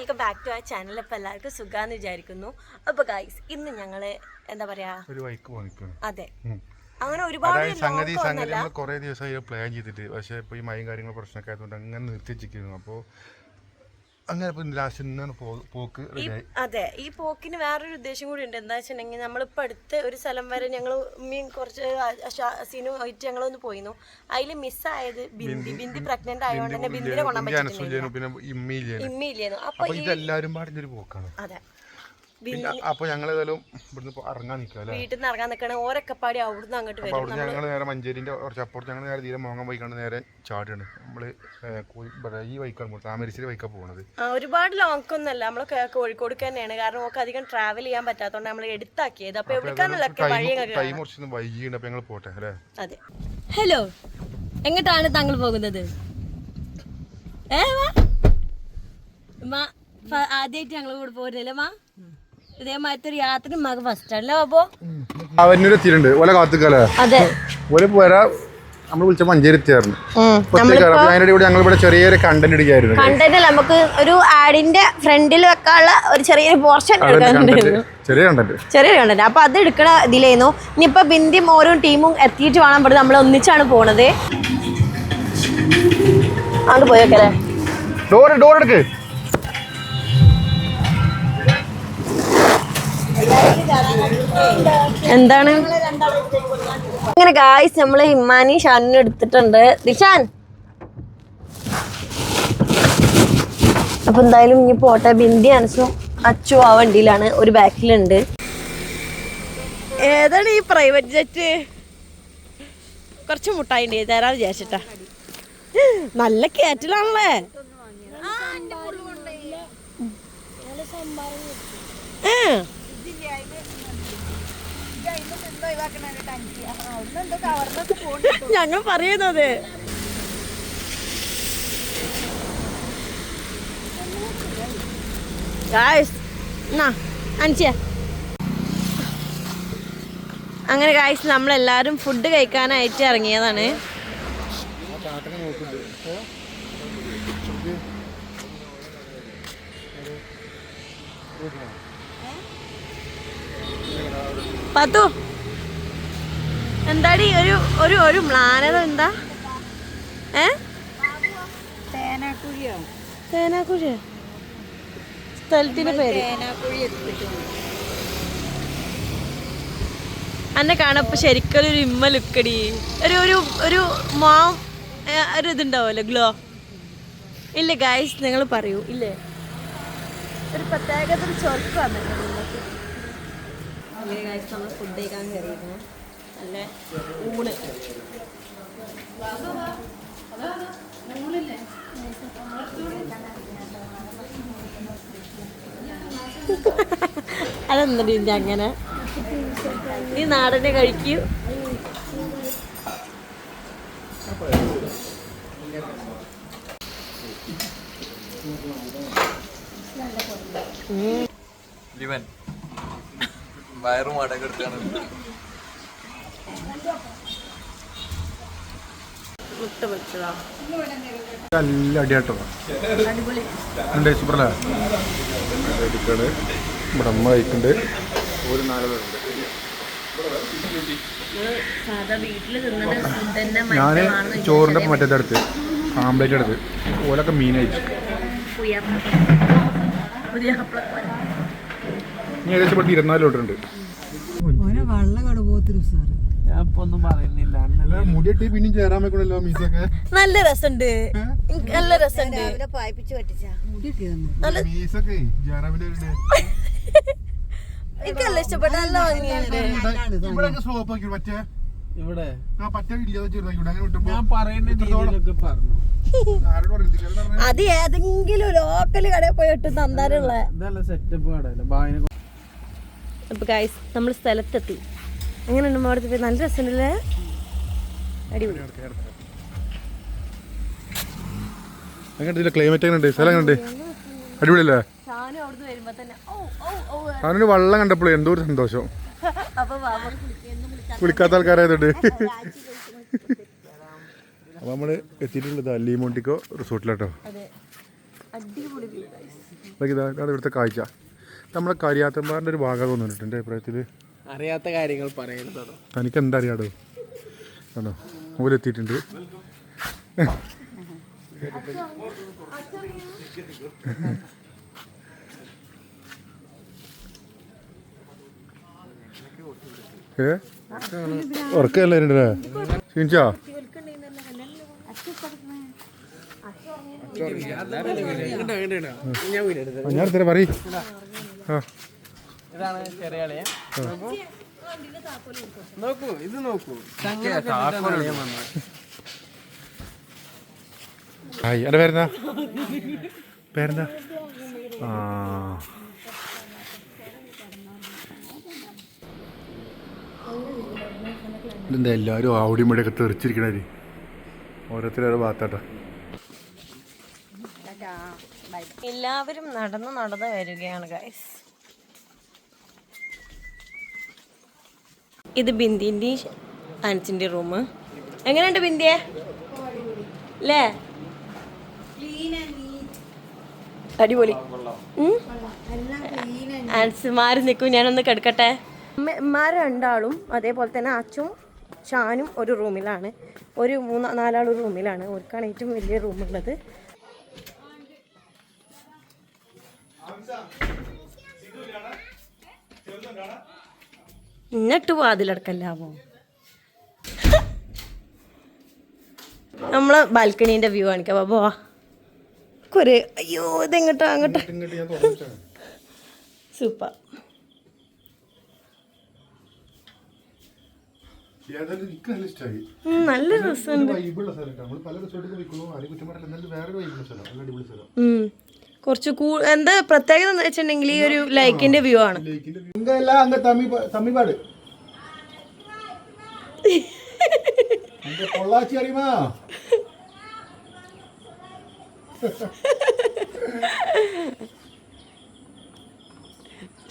Welcome back to ആ channel. അപ്പോൾ എല്ലാവർക്കും സുഖാന്ന് വിചാരിക്കുന്നു. അപ്പോൾ ഗൈസ് ഇന്ന് ഞങ്ങള് എന്താ പറയാ ഒരു വൈക്ക് പോണിക്കുന്നു. അതെ, അങ്ങനെ ഒരുപാട് സംഗതി നമ്മൾ കുറേ ദിവസമായി പ്ലാൻ ചെയ്തിട്ട്, പക്ഷേ ഇപ്പോൾ ഈ മഴയും കാര്യങ്ങളും പ്രശ്നമൊക്കെ ആയതുകൊണ്ട് അങ്ങനെ നിർത്തി വെച്ചിരിക്കുന്നു. അപ്പോൾ അങ്ങനെ ഇപ്പോൾ ലാസ്റ്റ് ഇന്നാണ് പോക്ക് റെഡിയായി. അതെ, ഈ പോക്കിന് വേറൊരു ഉദ്ദേശം കൂടി ഉണ്ട്. എന്താ വെച്ചിട്ടുണ്ടെങ്കിൽ നമ്മളിപ്പോൾ അടുത്ത് ഒരു സ്ഥലം വരെ ഞങ്ങൾ മീൻ കുറച്ച് സീനും ആയിട്ട് ഞങ്ങളൊന്ന് പോയിരുന്നു. അതിൽ മിസ്സായത് ബിന്ദി പ്രഗ്നന്റ് ആയതുകൊണ്ട് തന്നെ ബിന്ദിനെ കൊണ്ടാൻ പറ്റില്ല. ഇമ്മിയില്ലേന്നു. അപ്പൊ ഇതെല്ലാരും പാടിന്റെ ഒരു പോക്കാണ്. അതെ, അപ്പൊ ഞങ്ങൾ ഏതായാലും ഇവിടുന്ന് ഇറങ്ങാൻ നിൽക്കാം. വീട്ടിൽ നിന്ന് ഇറങ്ങാൻ നിൽക്കണ ഓരൊക്കെപ്പാടി അവിടുന്ന് അങ്ങോട്ട് വരും. അവിടുന്ന് ഞങ്ങൾ നേരെ മഞ്ചേരിന്റെ കുറച്ച് അപ്പുറത്ത് ഞങ്ങൾ നേരെ തീരെ മോങ്ങാൻ പോയിക്കാണ്ട് നേരെ ചാടുകയാണ്. നമ്മള് ഈ വൈക്കാണ് താമരശ്ശേരി വൈക്കാണ് പോകുന്നത്. ഒരുപാട് ലോങ് ഒന്നല്ല, നമ്മള് കോഴിക്കോട് തന്നെയാണ്. കാരണം നമുക്ക് അധികം ട്രാവൽ ചെയ്യാൻ പറ്റാത്തോണ്ട് നമ്മൾ എടുത്താക്കിയത്. അപ്പൊ എവിടേക്കാന്നുള്ളൊക്കെ ടൈം കുറച്ച് വൈകിയുണ്ട്. അപ്പൊ ഞങ്ങൾ പോട്ടെ അല്ലേ? അതെ. ഹലോ, എങ്ങോട്ടാണ് താങ്കൾ പോകുന്നത്? ആദ്യമായിട്ട് ഞങ്ങൾ കൂടെ പോരുന്നില്ലേ മാ? ഇതേമാതിരത്തെ ഒരു യാത്ര മക ഫസ്റ്റ് അല്ലേ അപ്പോ അവനെത്തിയിട്ടുണ്ട്. ഓല കാത്തുക്കല്ലേ? അതെ, ഓല പോരാ. നമ്മൾ വിളിച്ച മഞ്ചേരി എത്തിയായിരുന്നു. ഞങ്ങളിവിടെ ചെറിയൊരു കണ്ടന്റ് എടുക്കായിരുന്നു. കണ്ടന്റ് അല്ല, നമുക്ക് ഒരു ആഡിന്റെ ഫ്രണ്ടിൽ വെക്കാനുള്ള ഒരു ചെറിയൊരു പോർഷൻ ചെറിയ കണ്ടന്റ്. അപ്പൊ അത് എടുക്കണ ഇതിലായിരുന്നു. ഇനിയിപ്പൊ ബിന്ദിയും ഓരോ ടീമും എത്തിയിട്ട് വേണം. ഇവിടെ നമ്മൾ ഒന്നിച്ചാണ് പോണത്. അങ്ങോട്ട് പോയേക്കല്ലേ? ഡോർ എടുക്ക്. എന്താണ് അങ്ങനെ ഗായ്സ്, നമ്മള് ഹിമാനി ഷാനിനെ എടുത്തിട്ടുണ്ട്. ദിശാൻ, അപ്പൊ എന്തായാലും ഇനി പോട്ടെ. ബിന്ദി അനസും അച്ചു ആ വണ്ടിയിലാണ്, ഒരു ബാക്കിലുണ്ട്. ഏതാണ് ഈ പ്രൈവറ്റ് ജെറ്റ്? കുറച്ച് മുട്ടായിണ്ട് തരാൻ വിചാരിച്ചിട്ടാ. നല്ല കേറ്റലാണല്ലേ. ഞങ്ങൾ പറയുന്നത് അങ്ങനെ ഗായ്സ് നമ്മളെല്ലാരും ഫുഡ് കഴിക്കാനായിട്ട് ഇറങ്ങിയതാണ്. പത്തു എന്താടി ഒരു ഒരു ഒരു മ്ലാനത? എന്താ തേനാക്കുഴിയോ സ്ഥലത്തിന്റെ പേര്? അന്നെ കാണപ്പോ ശരിക്കും ഒരു ഇമ്മ ലുക്കടി. ഒരു ഒരു ഒരു മാം ഒരു ഇതുണ്ടാവുമല്ലോ, ഗ്ലോ ഇല്ല ഗായ്സ്? നിങ്ങൾ പറയൂ. ഇല്ലേ, ഒരു പ്രത്യേകത ചൊർക്ക് വന്നിട്ടുണ്ട്. അങ്ങനെ ഗായ്സ് നമ്മൾ ഫുഡ് കഴിക്കാൻ കയറിയിരുന്നു. നല്ല ഊണ്. അതെന്താ അങ്ങനെ? നീ നാടനെ കഴിക്കൂ. വയറും അടക്കെടുത്താണ്. അടിയാട്ടോ സൂപ്പറല്ലേ? ഇവിടെ അമ്മ കഴിക്കുന്നുണ്ട്. ഒരു 4 പേരുണ്ട്. ഞാൻ ചോറിൻ്റെ മറ്റേതെടുത്ത് ആംപ്ലേറ്റ് എടുത്ത് ഓലൊക്കെ മീൻ കഴിച്ചു. ഇനി ഏകദേശം ഇവിടെ 24 ലിറ്ററുണ്ട്. മുടിയിട്ട് പിന്നെയും ചേരാൻ വെക്കണല്ലോ മീസൊക്കെ. നല്ല രസമുണ്ട്, നല്ല രസമുണ്ട്. എനിക്കല്ല ഇഷ്ടപ്പെട്ട. നല്ല അത് ഏതെങ്കിലും ലോക്കല് കടയിൽ പോയിട്ട് തന്നാലുള്ള. അപ്പൊ ഗൈസ് നമ്മൾ സ്ഥലത്തെത്തി. എങ്ങനെയുണ്ട് അവിടുത്തെ പോയി? നല്ല രസമുണ്ടല്ലേ, അടിപൊളി. ക്ലൈമറ്റ് എങ്ങനെയുണ്ട്? സ്ഥലം എങ്ങനെയുണ്ട്? അടിപൊളിയല്ലേ? അവനൊരു വെള്ളം കണ്ടപ്പോഴേ എന്തോ ഒരു സന്തോഷം. കുളിക്കാത്ത ആൾക്കാരായതുകൊണ്ട്. അപ്പോൾ നമ്മൾ എത്തിയിട്ടുള്ളത് അല്ലി മോണ്ടിക്കോ റിസോർട്ടിലാട്ടോ. അടിപൊളി വ്യൂ ഗൈസ്. ഇതാണ് ഇവിടുത്തെ കാഴ്ച. നമ്മളെ കരിയാത്തമ്പാറിൻ്റെ ഒരു ഭാഗം തോന്നിട്ടുണ്ട് എൻ്റെ അഭിപ്രായത്തിൽ. അറിയാത്ത കാര്യങ്ങൾ പറയുന്നതോ തനിക്ക് എന്താ അറിയാടോ? ആണോ ഓലെത്തിയിട്ടുണ്ട്. ഉറക്കല്ലേ ക്ഷീണിച്ചാ? ഞാൻ തരാം പറയ്. ഇതാണ് ചെറിയാളെ. നോക്കൂ, ഇത് നോക്കൂ. ഹായ്, എൻ്റെ പേരെന്താ? പേരെന്താ? ആ, ഇതെന്താ എല്ലാവരും അവിടെയും ഇവിടെയൊക്കെ തെറിച്ചിരിക്കണേ, ഓരോരുത്തരോരോ ഭാഗത്താട്ടോ. എല്ലാവരും നടന്ന് വരികയാണ് ഗൈസ്. ഇത് ബിന്ദിൻ്റെ ആൻസിൻ്റെ റൂം. എങ്ങനെയുണ്ട് ബിന്ദിയെ അല്ലേ? അടിപൊളി. ആൻസ് മാറി നിൽക്കും, ഞാനൊന്ന് കിടക്കട്ടെ. അമ്മമാർ രണ്ടാളും അതേപോലെ തന്നെ അച്ഛനും ഷാനും ഒരു റൂമിലാണ്, ഒരു 4 റൂമിലാണ്. അവർക്കാണ് ഏറ്റവും വലിയ റൂമുള്ളത്. എന്നിട്ട് വാതിലടക്കല്ലാവോ? നമ്മളെ ബാൽക്കണീൻ്റെ വ്യൂ കാണിക്കാം ബാബോ. കുറേ അയ്യോ ഇതെങ്ങോട്ടാ അങ്ങോട്ടാ. സൂപ്പർ. നല്ല രസമുണ്ട്. കുറച്ച് എന്താ പ്രത്യേകത എന്ന് വെച്ചിട്ടുണ്ടെങ്കിൽ ഈ ഒരു ലൈക്കിന്റെ വ്യൂ ആണ്.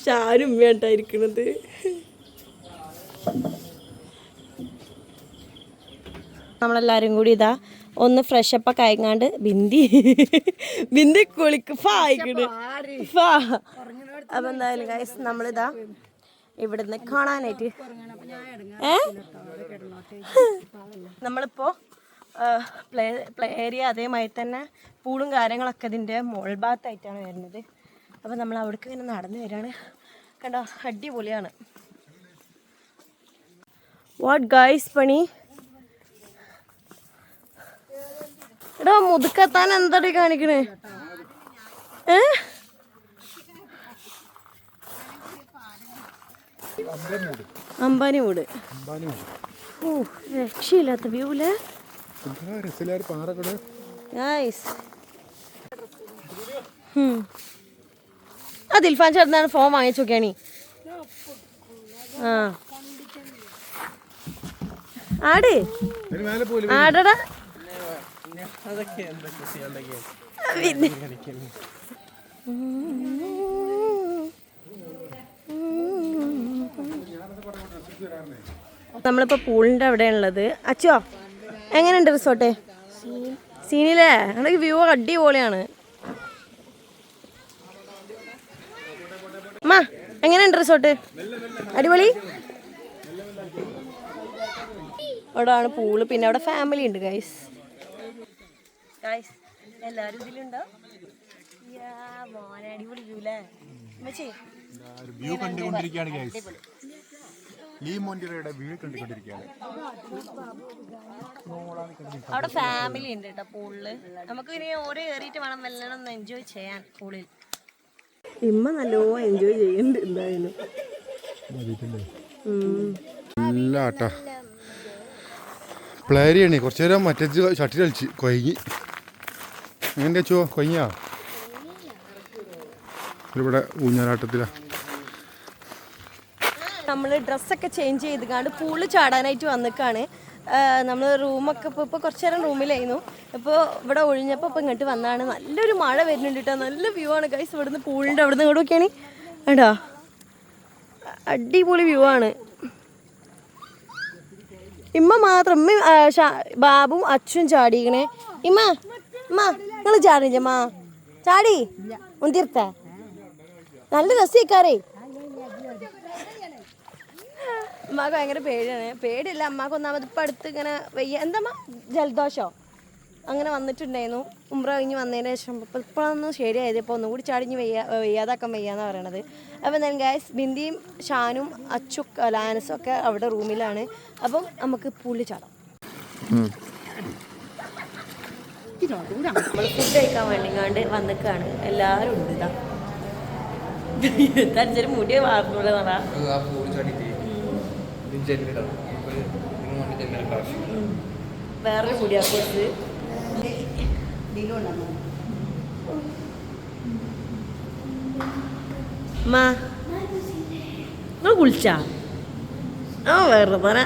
ഷാനും വേണ്ടായിരിക്കണത്. നമ്മളെല്ലാരും കൂടി ഇതാ ഒന്ന് ഫ്രഷപ്പൊക്കെ ആയിങ്ങാണ്ട് ബിന്ദി കുളിക്ക് ഫായിക്കണ് ഫാ. അപ്പൊ എന്തായാലും ഗൈസ് നമ്മളിതാ ഇവിടുന്ന് കാണാനായിട്ട് നമ്മളിപ്പോ പ്ലേ ഏരിയ അതേമാതിരി തന്നെ പൂളും കാര്യങ്ങളൊക്കെ ഇതിൻ്റെ മോൾ ഭാഗത്തായിട്ടാണ് വരുന്നത്. അപ്പം നമ്മൾ അവിടേക്ക് ഇങ്ങനെ നടന്നു വരികയാണ്. കണ്ടോ, അടിപൊളിയാണ്. വാട്ട് ഗൈസ് പണി എടാ മുതുക്കെത്താൻ എന്താടി കാണിക്കണേ? അമ്പാനി മൂട്. ഓ രക്ഷയില്ലാത്ത വ്യൂല്. ആ ദിൽഫാൻ ചേട്ടനാണ് ഫോൺ വാങ്ങിച്ചു നോക്കിയാണി. ആ ആട് ആടടാ. നമ്മളിപ്പോ പൂളിന്റെ അവിടെ ഉള്ളത്. അച്ചോ എങ്ങനെയുണ്ട് റിസോർട്ട്? സീനില്ലേ? നമ്മുടെ വ്യൂ അടിപൊളിയാണ്. അമ്മ എങ്ങനെയുണ്ട് റിസോർട്ട്? അടിപൊളി. അവിടെ ആണ് പൂള്, പിന്നെ അവിടെ ഫാമിലി ഉണ്ട് ഗൈസ്. എല്ലാരും ഇതിലുണ്ടോ? അടിപൊളി വ്യൂ അല്ലേ? വ്യൂ കണ്ടുകൊണ്ടിരിക്കുകയാണ് ഗൈസ്. ഈ മോന്റിറയുടെ വ്യൂ കണ്ടുകൊണ്ടിരിക്കുകയാണ്. അവിടെ ഫാമിലി ഉണ്ട് കേട്ടോ പൂളില്. നമുക്ക് ഇനി ഓരോ കയറിയിട്ട് വേണം നല്ലോണം ഒന്ന് എൻജോയ് ചെയ്യാൻ പൂളിൽ. ഇമ്മ നല്ലോ എൻജോയ് ചെയ്യുന്നുണ്ട് എന്തായാലും. ഇല്ലാട്ടാ പ്ലേരിയാണ്. കുറച്ചു നേരം മറ്റേ ഷട്ടി കളിച്ച് കൊയങ്ങി. എങ്ങനെ വെച്ചോ കൊയ്യാ? ഇവിടെ ഊഞ്ഞാലാട്ടത്തിലാ. നമ്മൾ ഡ്രസ്സൊക്കെ ചേഞ്ച് ചെയ്ത് പൂളിൽ ചാടാനായിട്ട് വന്നിക്കാണ്. നമ്മൾ റൂമൊക്കെ ഇപ്പോൾ കുറച്ച് നേരം റൂമിലായിരുന്നു. ഇപ്പോൾ ഇവിടെ ഒഴിഞ്ഞപ്പോൾ ഇപ്പോൾ ഇങ്ങോട്ട് വന്നതാണ്. നല്ലൊരു മഴ വരുന്നുണ്ട് കേട്ടോ. നല്ല വ്യൂ ആണ് ഗൈസ്. ഇവിടുന്ന് പൂളിൻ്റെ അവിടെ നിന്ന് ഇങ്ങോട്ട് നോക്കിയാണ് കേട്ടോ. അടിപൊളി വ്യൂ ആണ്. ഇമ്മ മാത്രം ബാബും അച്ഛനും ചാടിക്കണേ. ഇമ്മ നിങ്ങൾ ചാടിച്ചമ്മാ ചാടി ഒന്നിർത്ത നല്ല രസിക്കാരേ. അമ്മക്ക് ഭയങ്കര പേടിയാണ്. പേടിയില്ല, അമ്മക്ക് ഒന്നാമത് ഇപ്പം അടുത്ത് ഇങ്ങനെ വയ്യ, എന്താ ജലദോഷോ അങ്ങനെ വന്നിട്ടുണ്ടായിരുന്നു. ഉംറ കഴിഞ്ഞ് വന്നതിന് ശേഷം ഇപ്പോഴൊന്നും ശരിയായത്. ഇപ്പോൾ ഒന്നുകൂടി ചാടിഞ്ഞ് വയ്യാതാക്കാൻ വയ്യാന്ന് പറയണത്. അപ്പോൾ എന്തായാലും ഗൈസ് ബിന്ദിയും ഷാനും അച്ചു ലാനസും ഒക്കെ അവിടെ റൂമിലാണ്. അപ്പം നമുക്ക് പൂളിൽ ചാടാം. നമ്മൾ ഫുഡ് കഴിക്കാൻ വേണ്ടിങ്ങാണ്ട് വന്നിക്കാണ്. എല്ലാവരും ഉണ്ട്. ഇതാ തഞ്ചൊരു മുടിയെ വാർന്നുള്ളത് നടാ. വേറൊരു മുടിയാക്കോസ് നിങ്ങൾ കുളിച്ചാ? ആ വേറെ പറ.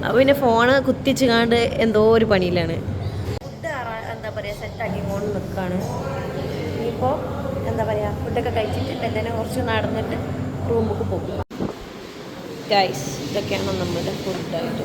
അപ്പോൾ പിന്നെ ഫോണ് കുത്തിച്ച് കാണ്ട് എന്തോ ഒരു പണിയിലാണ്. ഫുഡ് എന്താ പറയുക സെറ്റാക്കി കൊണ്ട് നിൽക്കുകയാണ്. ഇനിയിപ്പോൾ എന്താ പറയുക ഫുഡൊക്കെ കഴിച്ചിട്ട് തന്നെ കുറച്ച് നടന്നിട്ട് റൂമിലേക്ക് പോകും. ഗൈസ് ഇതൊക്കെയാണ് നമ്മുടെ ഫുഡായിട്ട്.